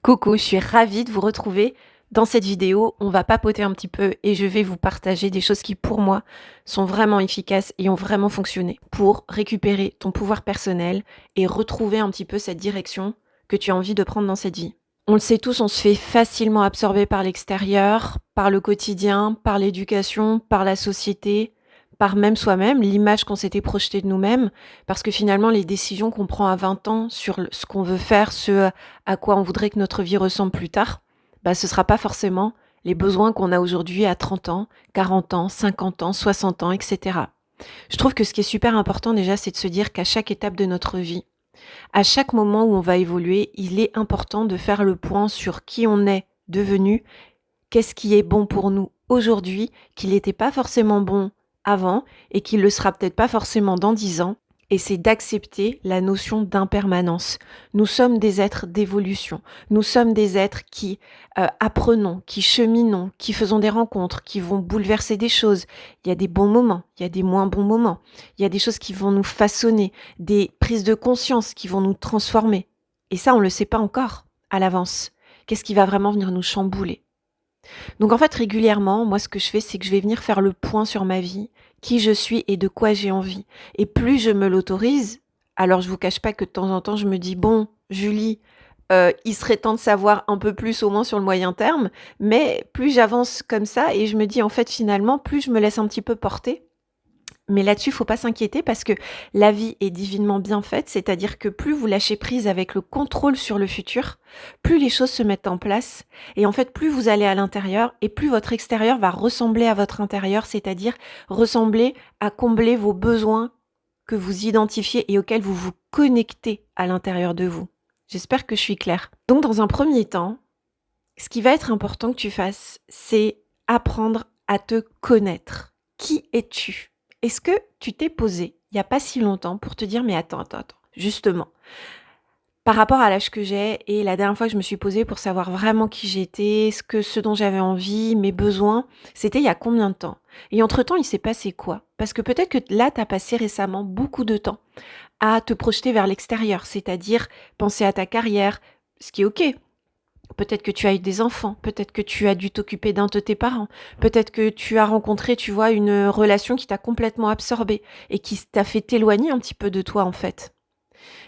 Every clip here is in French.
Coucou, je suis ravie de vous retrouver. Dans cette vidéo, on va papoter un petit peu et je vais vous partager des choses qui, pour moi, sont vraiment efficaces et ont vraiment fonctionné pour récupérer ton pouvoir personnel et retrouver un petit peu cette direction que tu as envie de prendre dans cette vie. On le sait tous, on se fait facilement absorber par l'extérieur, par le quotidien, par l'éducation, par la société, par même soi-même, l'image qu'on s'était projetée de nous-mêmes, parce que finalement, les décisions qu'on prend à 20 ans sur ce qu'on veut faire, ce à quoi on voudrait que notre vie ressemble plus tard, bah, ce ne sera pas forcément les besoins qu'on a aujourd'hui à 30 ans, 40 ans, 50 ans, 60 ans, etc. Je trouve que ce qui est super important déjà, c'est de se dire qu'à chaque étape de notre vie, à chaque moment où on va évoluer, il est important de faire le point sur qui on est devenu, qu'est-ce qui est bon pour nous aujourd'hui, qu'il n'était pas forcément bon avant et qu'il ne le sera peut-être pas forcément dans 10 ans. Et c'est d'accepter la notion d'impermanence. Nous sommes des êtres d'évolution. Nous sommes des êtres qui apprenons, qui cheminons, qui faisons des rencontres, qui vont bouleverser des choses. Il y a des bons moments, il y a des moins bons moments. Il y a des choses qui vont nous façonner, des prises de conscience qui vont nous transformer. Et ça, on ne le sait pas encore à l'avance. Qu'est-ce qui va vraiment venir nous chambouler ? Donc en fait, régulièrement, moi, ce que je fais, c'est que je vais venir faire le point sur ma vie, qui je suis et de quoi j'ai envie. Et plus je me l'autorise, alors je vous cache pas que de temps en temps, je me dis, bon, Julie, il serait temps de savoir un peu plus au moins sur le moyen terme, mais plus j'avance comme ça et je me dis, en fait, finalement, plus je me laisse un petit peu porter. Mais là-dessus, il faut pas s'inquiéter parce que la vie est divinement bien faite, c'est-à-dire que plus vous lâchez prise avec le contrôle sur le futur, plus les choses se mettent en place et en fait, plus vous allez à l'intérieur et plus votre extérieur va ressembler à votre intérieur, c'est-à-dire ressembler à combler vos besoins que vous identifiez et auxquels vous vous connectez à l'intérieur de vous. J'espère que je suis claire. Donc, dans un premier temps, ce qui va être important que tu fasses, c'est apprendre à te connaître. Qui es-tu ? Est-ce que tu t'es posé, il n'y a pas si longtemps, pour te dire, mais attends, justement, par rapport à l'âge que j'ai et la dernière fois que je me suis posée pour savoir vraiment qui j'étais, ce dont j'avais envie, mes besoins, c'était il y a combien de temps ? Et entre-temps, il s'est passé quoi ? Parce que peut-être que là, tu as passé récemment beaucoup de temps à te projeter vers l'extérieur, c'est-à-dire penser à ta carrière, ce qui est OK. Peut-être que tu as eu des enfants, peut-être que tu as dû t'occuper d'un de tes parents, peut-être que tu as rencontré, tu vois, une relation qui t'a complètement absorbée et qui t'a fait t'éloigner un petit peu de toi en fait.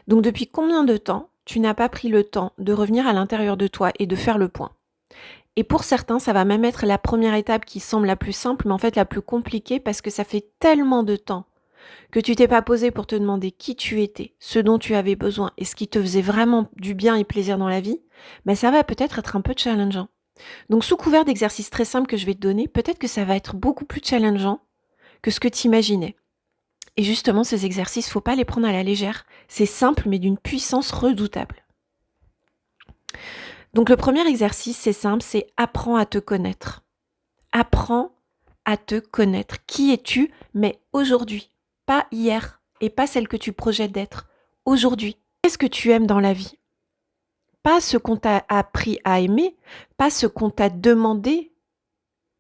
Donc depuis combien de temps tu n'as pas pris le temps de revenir à l'intérieur de toi et de faire le point ? Et pour certains, ça va même être la première étape qui semble la plus simple, mais en fait la plus compliquée parce que ça fait tellement de temps que tu t'es pas posé pour te demander qui tu étais, ce dont tu avais besoin et ce qui te faisait vraiment du bien et plaisir dans la vie, ben ça va peut-être être un peu challengeant. Donc sous couvert d'exercices très simples que je vais te donner, peut-être que ça va être beaucoup plus challengeant que ce que tu imaginais. Et justement, ces exercices, faut pas les prendre à la légère. C'est simple, mais d'une puissance redoutable. Donc le premier exercice, c'est simple, c'est apprends à te connaître. Apprends à te connaître. Qui es-tu, mais aujourd'hui, pas hier et pas celle que tu projettes d'être. Aujourd'hui, qu'est-ce que tu aimes dans la vie ? Pas ce qu'on t'a appris à aimer, pas ce qu'on t'a demandé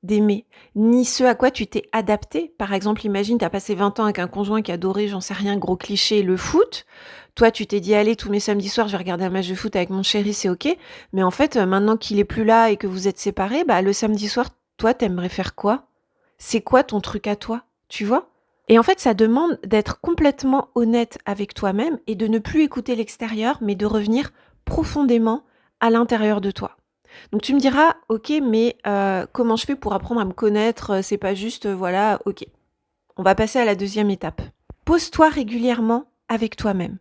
d'aimer, ni ce à quoi tu t'es adapté. Par exemple, imagine, tu as passé 20 ans avec un conjoint qui adorait, j'en sais rien, gros cliché, le foot. Toi, tu t'es dit, allez, tous mes samedis soirs, je vais regarder un match de foot avec mon chéri, c'est OK. Mais en fait, maintenant qu'il est plus là et que vous êtes séparés, bah, le samedi soir, toi, t'aimerais faire quoi ? C'est quoi ton truc à toi ? Tu vois ? Et en fait, ça demande d'être complètement honnête avec toi-même et de ne plus écouter l'extérieur, mais de revenir profondément à l'intérieur de toi. Donc tu me diras, ok, mais comment je fais pour apprendre à me connaître ? C'est pas juste, voilà, ok. On va passer à la deuxième étape. Pose-toi régulièrement avec toi-même.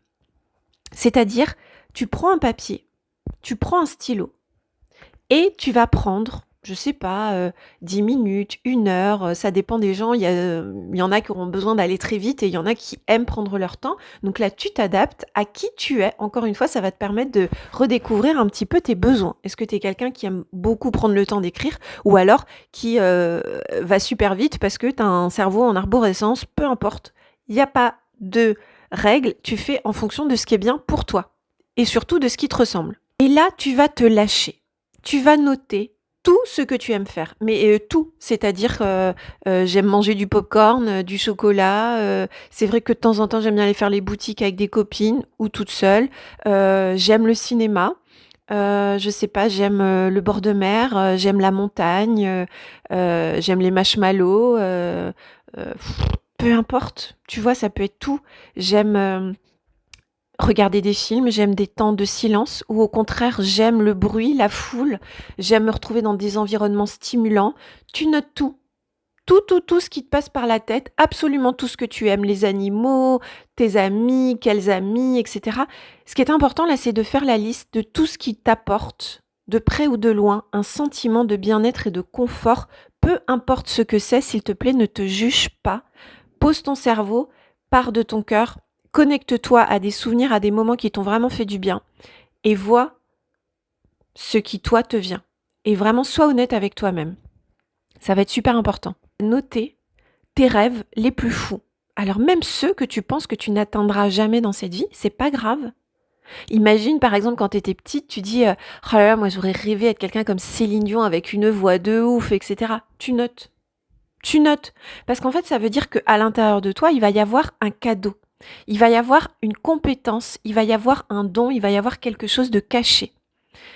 C'est-à-dire, tu prends un papier, tu prends un stylo et tu vas prendre, je sais pas, 10 minutes, 1 heure, ça dépend des gens. Il y en a qui auront besoin d'aller très vite et il y en a qui aiment prendre leur temps. Donc là, tu t'adaptes à qui tu es. Encore une fois, ça va te permettre de redécouvrir un petit peu tes besoins. Est-ce que tu es quelqu'un qui aime beaucoup prendre le temps d'écrire ou alors qui va super vite parce que tu as un cerveau en arborescence ? Peu importe. Il n'y a pas de règles. Tu fais en fonction de ce qui est bien pour toi et surtout de ce qui te ressemble. Et là, tu vas te lâcher. Tu vas noter tout ce que tu aimes faire, mais tout, c'est-à-dire j'aime manger du popcorn, du chocolat, c'est vrai que de temps en temps j'aime bien aller faire les boutiques avec des copines ou toute seule, j'aime le cinéma, Je sais pas, j'aime, le bord de mer, j'aime la montagne, j'aime les marshmallows, heu, peu importe, tu vois? Ça peut être tout. J'aime, regarder des films, j'aime des temps de silence ou au contraire, j'aime le bruit, la foule, j'aime me retrouver dans des environnements stimulants. Tu notes tout. Tout ce qui te passe par la tête, absolument tout ce que tu aimes, les animaux, tes amis, quels amis, et cetera. Ce qui est important là, c'est de faire la liste de tout ce qui t'apporte, de près ou de loin, un sentiment de bien-être et de confort, peu importe ce que c'est, s'il te plaît, ne te juge pas. Pose ton cerveau, pars de ton cœur, connecte-toi à des souvenirs, à des moments qui t'ont vraiment fait du bien et vois ce qui, toi, te vient. Et vraiment, sois honnête avec toi-même. Ça va être super important. Noter tes rêves les plus fous. Alors même ceux que tu penses que tu n'atteindras jamais dans cette vie, c'est pas grave. Imagine par exemple quand tu étais petite, tu dis oh là là, moi j'aurais rêvé être quelqu'un comme Céline Dion avec une voix de ouf, etc. Tu notes. Tu notes. Parce qu'en fait, ça veut dire qu'à l'intérieur de toi, il va y avoir un cadeau. Il va y avoir une compétence, il va y avoir un don, il va y avoir quelque chose de caché.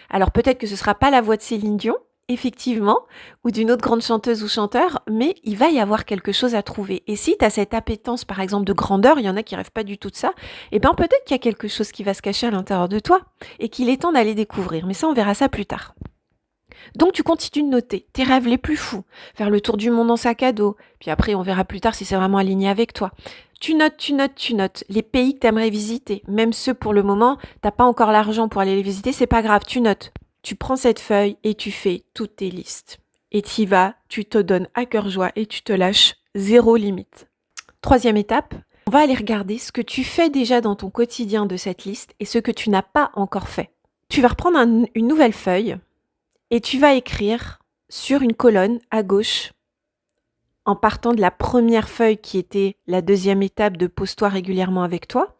Alors peut-être que ce sera pas la voix de Céline Dion, effectivement, ou d'une autre grande chanteuse ou chanteur, mais il va y avoir quelque chose à trouver. Et si tu as cette appétence, par exemple, de grandeur, il y en a qui rêvent pas du tout de ça, eh ben peut-être qu'il y a quelque chose qui va se cacher à l'intérieur de toi et qu'il est temps d'aller découvrir. Mais ça, on verra ça plus tard. Donc tu continues de noter tes rêves les plus fous, faire le tour du monde en sac à dos, puis après on verra plus tard si c'est vraiment aligné avec toi. Tu notes, tu notes, tu notes les pays que tu aimerais visiter, même ceux pour le moment, t'as pas encore l'argent pour aller les visiter, c'est pas grave, tu notes. Tu prends cette feuille et tu fais toutes tes listes. Et t'y vas, tu te donnes à cœur joie et tu te lâches, zéro limite. Troisième étape, on va aller regarder ce que tu fais déjà dans ton quotidien de cette liste et ce que tu n'as pas encore fait. Tu vas reprendre une nouvelle feuille et tu vas écrire sur une colonne à gauche, en partant de la première feuille qui était la deuxième étape de pose-toi régulièrement avec toi,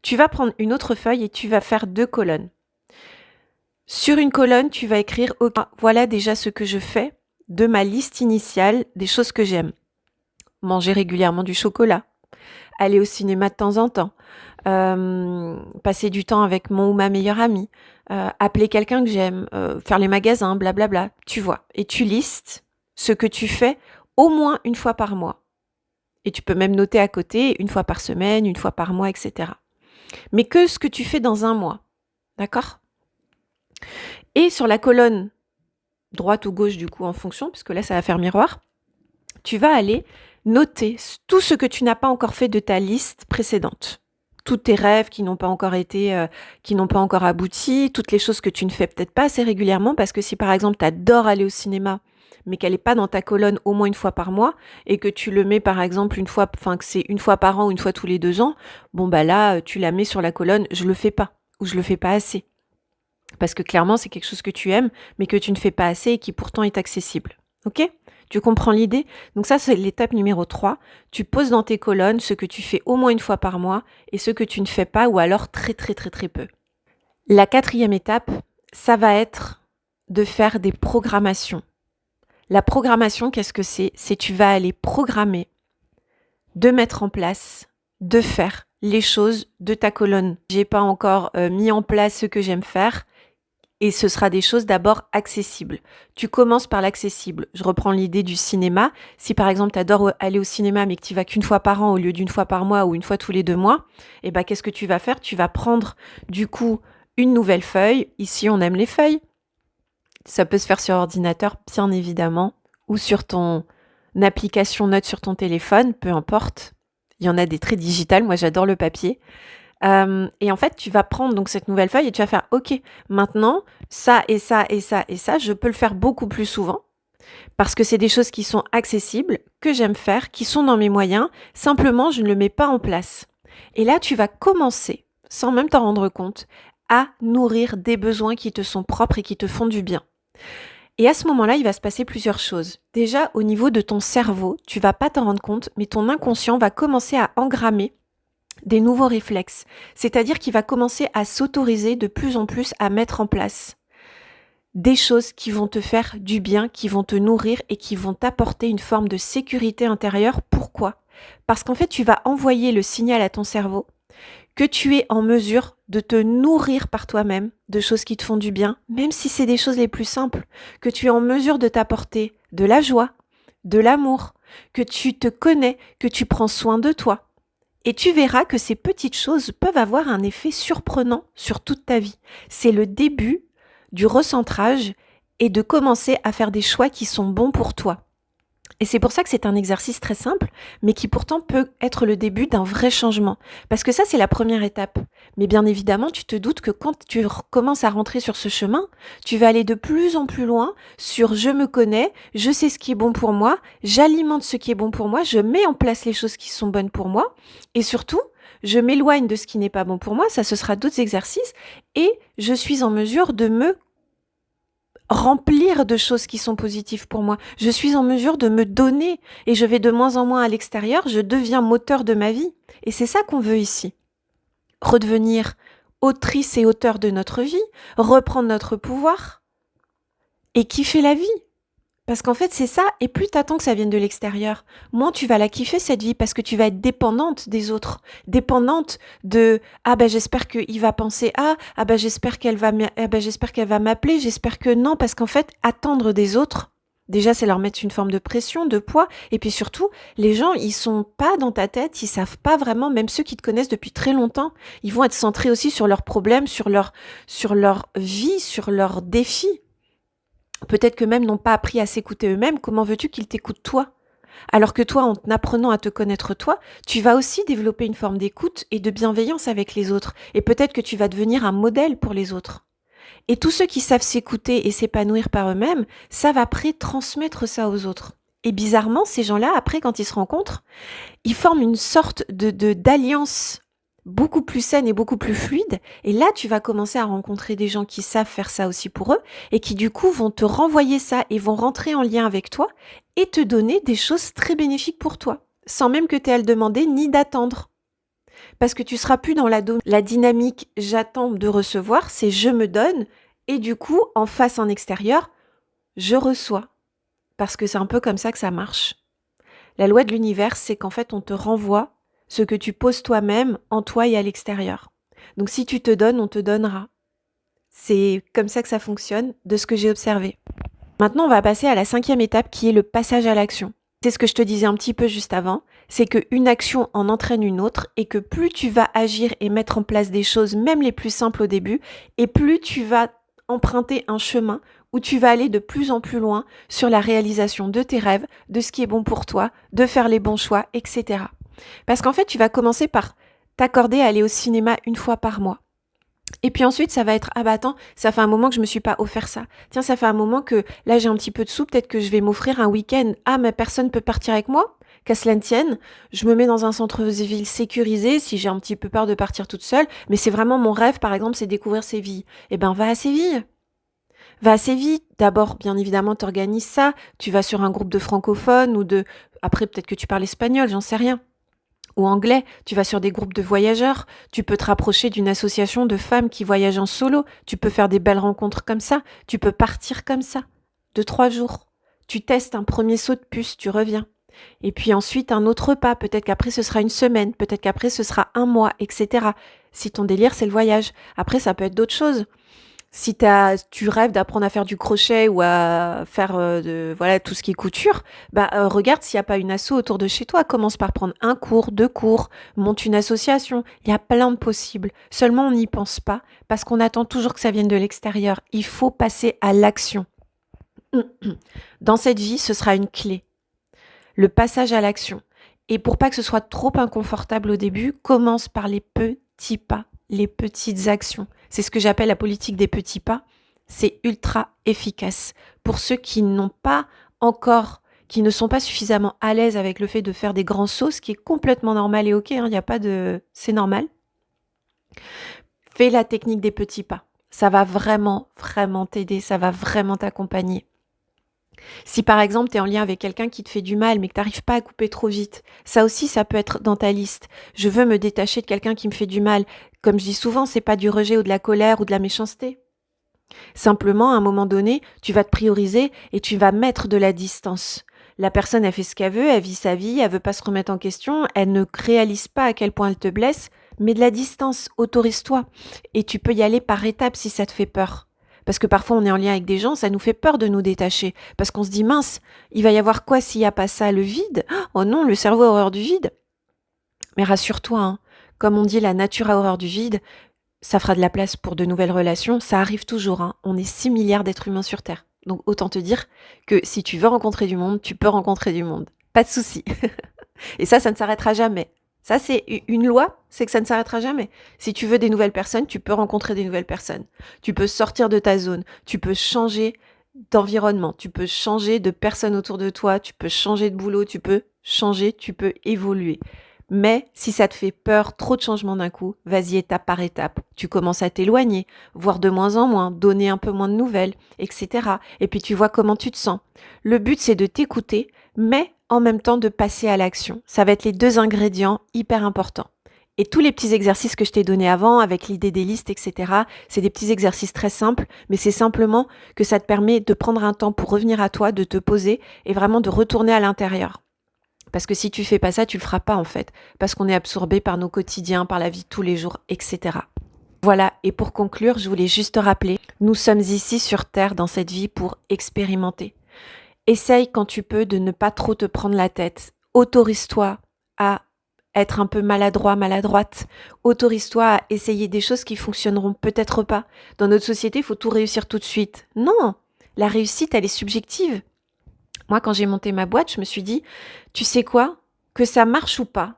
tu vas prendre une autre feuille et tu vas faire 2 colonnes. Sur une colonne, tu vas écrire OK, voilà déjà ce que je fais de ma liste initiale des choses que j'aime. Manger régulièrement du chocolat, aller au cinéma de temps en temps, passer du temps avec mon ou ma meilleure amie, appeler quelqu'un que j'aime, faire les magasins, blablabla, tu vois? Et tu listes ce que tu fais au moins une fois par mois. Et tu peux même noter à côté, une fois par semaine, une fois par mois, et cetera. Mais que ce que tu fais dans un mois, d'accord? Et sur la colonne droite ou gauche du coup en fonction, puisque là ça va faire miroir, tu vas aller noter tout ce que tu n'as pas encore fait de ta liste précédente. Tous tes rêves qui n'ont pas encore été, qui n'ont pas encore abouti, toutes les choses que tu ne fais peut-être pas assez régulièrement, parce que si par exemple tu adores aller au cinéma, mais qu'elle n'est pas dans ta colonne au moins une fois par mois, et que tu le mets par exemple une fois, enfin que c'est une fois par an ou une fois tous les 2 ans, bon bah là tu la mets sur la colonne je le fais pas, ou je le fais pas assez. Parce que clairement c'est quelque chose que tu aimes, mais que tu ne fais pas assez et qui pourtant est accessible. Ok ? Tu comprends l'idée? Donc ça, c'est l'étape numéro 3. Tu poses dans tes colonnes ce que tu fais au moins une fois par mois et ce que tu ne fais pas ou alors très très très très peu. La 4e étape, ça va être de faire des programmations. La programmation, qu'est-ce que c'est? C'est tu vas aller programmer, de mettre en place, de faire les choses de ta colonne. J'ai pas encore mis en place ce que j'aime faire. Et ce sera des choses d'abord accessibles. Tu commences par l'accessible. Je reprends l'idée du cinéma. Si par exemple tu adores aller au cinéma mais que tu vas qu'une fois par an au lieu d'une fois par mois ou une fois tous les 2 mois, eh ben qu'est-ce que tu vas faire? Tu vas prendre du coup une nouvelle feuille. Ici on aime les feuilles. Ça peut se faire sur ordinateur bien évidemment ou sur ton application note sur ton téléphone, peu importe. Il y en a des très digitales, moi j'adore le papier. Et en fait, tu vas prendre donc cette nouvelle feuille et tu vas faire OK, maintenant, ça et ça et ça et ça, je peux le faire beaucoup plus souvent parce que c'est des choses qui sont accessibles, que j'aime faire, qui sont dans mes moyens. Simplement, je ne le mets pas en place. Et là, tu vas commencer, sans même t'en rendre compte, à nourrir des besoins qui te sont propres et qui te font du bien. Et à ce moment-là, il va se passer plusieurs choses. Déjà, au niveau de ton cerveau, tu vas pas t'en rendre compte, mais ton inconscient va commencer à engrammer des nouveaux réflexes, c'est-à-dire qu'il va commencer à s'autoriser de plus en plus à mettre en place des choses qui vont te faire du bien, qui vont te nourrir et qui vont t'apporter une forme de sécurité intérieure. Pourquoi ? Parce qu'en fait, tu vas envoyer le signal à ton cerveau que tu es en mesure de te nourrir par toi-même de choses qui te font du bien, même si c'est des choses les plus simples, que tu es en mesure de t'apporter de la joie, de l'amour, que tu te connais, que tu prends soin de toi. Et tu verras que ces petites choses peuvent avoir un effet surprenant sur toute ta vie. C'est le début du recentrage et de commencer à faire des choix qui sont bons pour toi. Et c'est pour ça que c'est un exercice très simple, mais qui pourtant peut être le début d'un vrai changement. Parce que ça, c'est la première étape. Mais bien évidemment, tu te doutes que quand tu commences à rentrer sur ce chemin, tu vas aller de plus en plus loin sur je me connais, je sais ce qui est bon pour moi, j'alimente ce qui est bon pour moi, je mets en place les choses qui sont bonnes pour moi, et surtout, je m'éloigne de ce qui n'est pas bon pour moi, ça ce sera d'autres exercices, et je suis en mesure de me remplir de choses qui sont positives pour moi. Je suis en mesure de me donner et je vais de moins en moins à l'extérieur, je deviens moteur de ma vie. Et c'est ça qu'on veut ici. Redevenir autrice et auteur de notre vie, reprendre notre pouvoir et kiffer la vie. Parce qu'en fait, c'est ça, et plus t'attends que ça vienne de l'extérieur, moins tu vas la kiffer cette vie, parce que tu vas être dépendante des autres, dépendante de « Ah ben j'espère qu'il va penser ah ben j'espère qu'elle va m'appeler, j'espère que non », parce qu'en fait, attendre des autres, déjà c'est leur mettre une forme de pression, de poids, et puis surtout, les gens, ils sont pas dans ta tête, ils savent pas vraiment, même ceux qui te connaissent depuis très longtemps, ils vont être centrés aussi sur leurs problèmes, sur leur vie, sur leurs défis. Peut-être que même n'ont pas appris à s'écouter eux-mêmes, comment veux-tu qu'ils t'écoutent toi ? Alors que toi, en apprenant à te connaître toi, tu vas aussi développer une forme d'écoute et de bienveillance avec les autres. Et peut-être que tu vas devenir un modèle pour les autres. Et tous ceux qui savent s'écouter et s'épanouir par eux-mêmes savent après transmettre ça aux autres. Et bizarrement, ces gens-là, après, quand ils se rencontrent, ils forment une sorte d'alliance beaucoup plus saine et beaucoup plus fluide. Et là, tu vas commencer à rencontrer des gens qui savent faire ça aussi pour eux et qui, du coup, vont te renvoyer ça et vont rentrer en lien avec toi et te donner des choses très bénéfiques pour toi, sans même que tu aies à le demander ni d'attendre. Parce que tu seras plus dans la dynamique « j'attends de recevoir », c'est « je me donne » et du coup, en face, en extérieur, je reçois. Parce que c'est un peu comme ça que ça marche. La loi de l'univers, c'est qu'en fait, on te renvoie ce que tu poses toi-même en toi et à l'extérieur. Donc si tu te donnes, on te donnera. C'est comme ça que ça fonctionne, de ce que j'ai observé. Maintenant, on va passer à la 5e étape qui est le passage à l'action. C'est ce que je te disais un petit peu juste avant, c'est qu'une action en entraîne une autre et que plus tu vas agir et mettre en place des choses, même les plus simples au début, et plus tu vas emprunter un chemin où tu vas aller de plus en plus loin sur la réalisation de tes rêves, de ce qui est bon pour toi, de faire les bons choix, etc. Parce qu'en fait, tu vas commencer par t'accorder à aller au cinéma 1 fois par mois. Et puis ensuite, ça va être « Ah bah attends, ça fait un moment que je me suis pas offert ça. Tiens, ça fait un moment que là, j'ai un petit peu de sous, peut-être que je vais m'offrir un week-end. Ah, mais personne peut partir avec moi ? Qu'à cela ne tienne, je me mets dans un centre-ville sécurisé si j'ai un petit peu peur de partir toute seule. Mais c'est vraiment mon rêve, par exemple, c'est découvrir Séville. Eh ben, va à Séville. Va à Séville. D'abord, bien évidemment, t'organises ça. Tu vas sur un groupe de francophones ou de... Après, peut-être que tu parles espagnol, j'en sais rien. Ou anglais, tu vas sur des groupes de voyageurs, tu peux te rapprocher d'une association de femmes qui voyagent en solo, tu peux faire des belles rencontres comme ça, tu peux partir comme ça, de 3 jours. Tu testes un premier saut de puce, tu reviens. Et puis ensuite un autre pas, peut-être qu'après ce sera 1 semaine, peut-être qu'après ce sera 1 mois, etc. Si ton délire c'est le voyage, après ça peut être d'autres choses. Si tu rêves d'apprendre à faire du crochet ou à faire tout ce qui est couture, regarde s'il n'y a pas une asso autour de chez toi. Commence par prendre 1 cours, 2 cours, monte une association. Il y a plein de possibles. Seulement, on n'y pense pas parce qu'on attend toujours que ça vienne de l'extérieur. Il faut passer à l'action. Dans cette vie, ce sera une clé. Le passage à l'action. Et pour pas que ce soit trop inconfortable au début, commence par les petits pas, les petites actions. C'est ce que j'appelle la politique des petits pas. C'est ultra efficace. Pour ceux qui n'ont pas encore, qui ne sont pas suffisamment à l'aise avec le fait de faire des grands sauts, ce qui est complètement normal et ok, y a pas de... c'est normal. Fais la technique des petits pas. Ça va vraiment, vraiment t'aider, ça va vraiment t'accompagner. Si par exemple tu es en lien avec quelqu'un qui te fait du mal mais que tu n'arrives pas à couper trop vite, ça aussi ça peut être dans ta liste. Je veux me détacher de quelqu'un qui me fait du mal. Comme je dis souvent, c'est pas du rejet ou de la colère ou de la méchanceté. Simplement, à un moment donné, tu vas te prioriser et tu vas mettre de la distance. La personne, elle fait ce qu'elle veut, elle vit sa vie, elle veut pas se remettre en question, elle ne réalise pas à quel point elle te blesse. Mets de la distance, autorise-toi. Et tu peux y aller par étapes si ça te fait peur. Parce que parfois on est en lien avec des gens, ça nous fait peur de nous détacher. Parce qu'on se dit, mince, il va y avoir quoi s'il n'y a pas ça, le vide? Oh non, le cerveau a horreur du vide. Mais rassure-toi, hein, comme on dit, la nature a horreur du vide, ça fera de la place pour de nouvelles relations. Ça arrive toujours, hein. On est 6 milliards d'êtres humains sur Terre. Donc autant te dire que si tu veux rencontrer du monde, tu peux rencontrer du monde. Pas de souci. Et ça ne s'arrêtera jamais. Ça, c'est une loi, c'est que ça ne s'arrêtera jamais. Si tu veux des nouvelles personnes, tu peux rencontrer des nouvelles personnes. Tu peux sortir de ta zone. Tu peux changer d'environnement. Tu peux changer de personnes autour de toi. Tu peux changer de boulot. Tu peux changer. Tu peux évoluer. Mais si ça te fait peur, trop de changements d'un coup, vas-y étape par étape. Tu commences à t'éloigner, voir de moins en moins, donner un peu moins de nouvelles, etc. Et puis tu vois comment tu te sens. Le but, c'est de t'écouter, mais en même temps de passer à l'action. Ça va être les 2 ingrédients hyper importants. Et tous les petits exercices que je t'ai donnés avant, avec l'idée des listes, etc., c'est des petits exercices très simples, mais c'est simplement que ça te permet de prendre un temps pour revenir à toi, de te poser et vraiment de retourner à l'intérieur. Parce que si tu fais pas ça, tu le feras pas en fait. Parce qu'on est absorbé par nos quotidiens, par la vie de tous les jours, etc. Voilà, et pour conclure, je voulais juste te rappeler, nous sommes ici sur Terre dans cette vie pour expérimenter. Essaye quand tu peux de ne pas trop te prendre la tête. Autorise-toi à être un peu maladroit, maladroite. Autorise-toi à essayer des choses qui fonctionneront peut-être pas. Dans notre société, il faut tout réussir tout de suite. Non, la réussite, elle est subjective. Moi, quand j'ai monté ma boîte, je me suis dit, tu sais quoi? Que ça marche ou pas,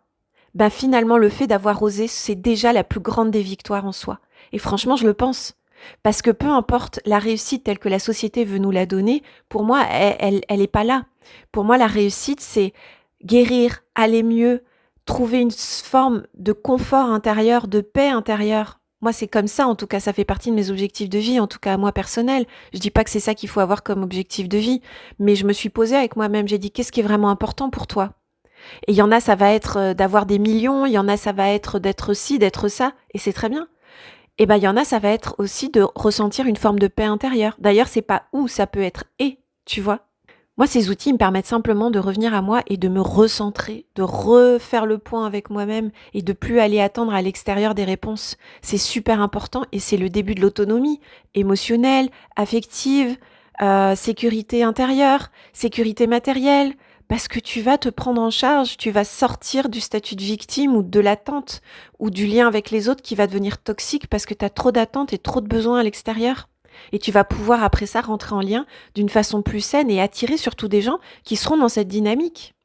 ben finalement, le fait d'avoir osé, c'est déjà la plus grande des victoires en soi. Et franchement, je le pense. Parce que peu importe la réussite telle que la société veut nous la donner, pour moi, elle est pas là. Pour moi, la réussite, c'est guérir, aller mieux, trouver une forme de confort intérieur, de paix intérieure. Moi, c'est comme ça, en tout cas, ça fait partie de mes objectifs de vie, en tout cas, moi, personnel. Je dis pas que c'est ça qu'il faut avoir comme objectif de vie, mais je me suis posée avec moi-même, j'ai dit, qu'est-ce qui est vraiment important pour toi? Et il y en a, ça va être d'avoir des millions, il y en a, ça va être d'être ci, d'être ça, et c'est très bien. Et ben, il y en a, ça va être aussi de ressentir une forme de paix intérieure. D'ailleurs, c'est pas où, ça peut être et, tu vois. Moi, ces outils me permettent simplement de revenir à moi et de me recentrer, de refaire le point avec moi-même et de plus aller attendre à l'extérieur des réponses. C'est super important et c'est le début de l'autonomie émotionnelle, affective, sécurité intérieure, sécurité matérielle, parce que tu vas te prendre en charge, tu vas sortir du statut de victime ou de l'attente ou du lien avec les autres qui va devenir toxique parce que tu as trop d'attentes et trop de besoins à l'extérieur. Et tu vas pouvoir après ça rentrer en lien d'une façon plus saine et attirer surtout des gens qui seront dans cette dynamique.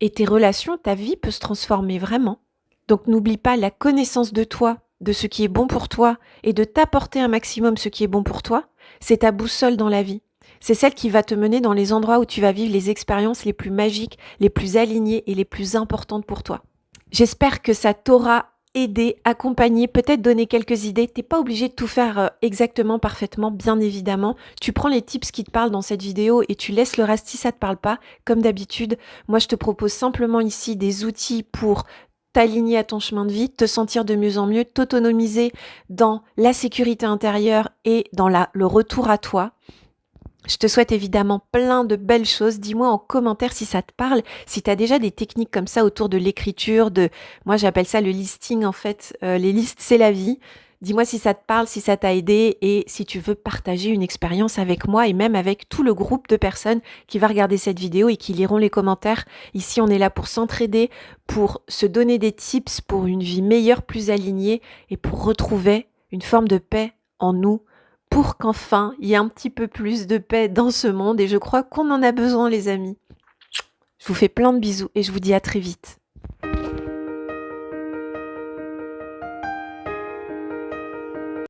Et tes relations, ta vie peut se transformer vraiment. Donc n'oublie pas la connaissance de toi, de ce qui est bon pour toi et de t'apporter un maximum ce qui est bon pour toi, c'est ta boussole dans la vie. C'est celle qui va te mener dans les endroits où tu vas vivre les expériences les plus magiques, les plus alignées et les plus importantes pour toi. J'espère que ça t'aura aidé, accompagné, peut-être donner quelques idées. T'es pas obligé de tout faire exactement, parfaitement, bien évidemment. Tu prends les tips qui te parlent dans cette vidéo et tu laisses le reste si ça te parle pas. Comme d'habitude, moi je te propose simplement ici des outils pour t'aligner à ton chemin de vie, te sentir de mieux en mieux, t'autonomiser dans la sécurité intérieure et dans le retour à toi. Je te souhaite évidemment plein de belles choses. Dis-moi en commentaire si ça te parle, si tu as déjà des techniques comme ça autour de l'écriture, moi j'appelle ça le listing en fait. Les listes, c'est la vie. Dis-moi si ça te parle, si ça t'a aidé et si tu veux partager une expérience avec moi et même avec tout le groupe de personnes qui va regarder cette vidéo et qui liront les commentaires. Ici, on est là pour s'entraider, pour se donner des tips pour une vie meilleure, plus alignée et pour retrouver une forme de paix en nous pour qu'enfin il y ait un petit peu plus de paix dans ce monde et je crois qu'on en a besoin les amis. Je vous fais plein de bisous et je vous dis à très vite.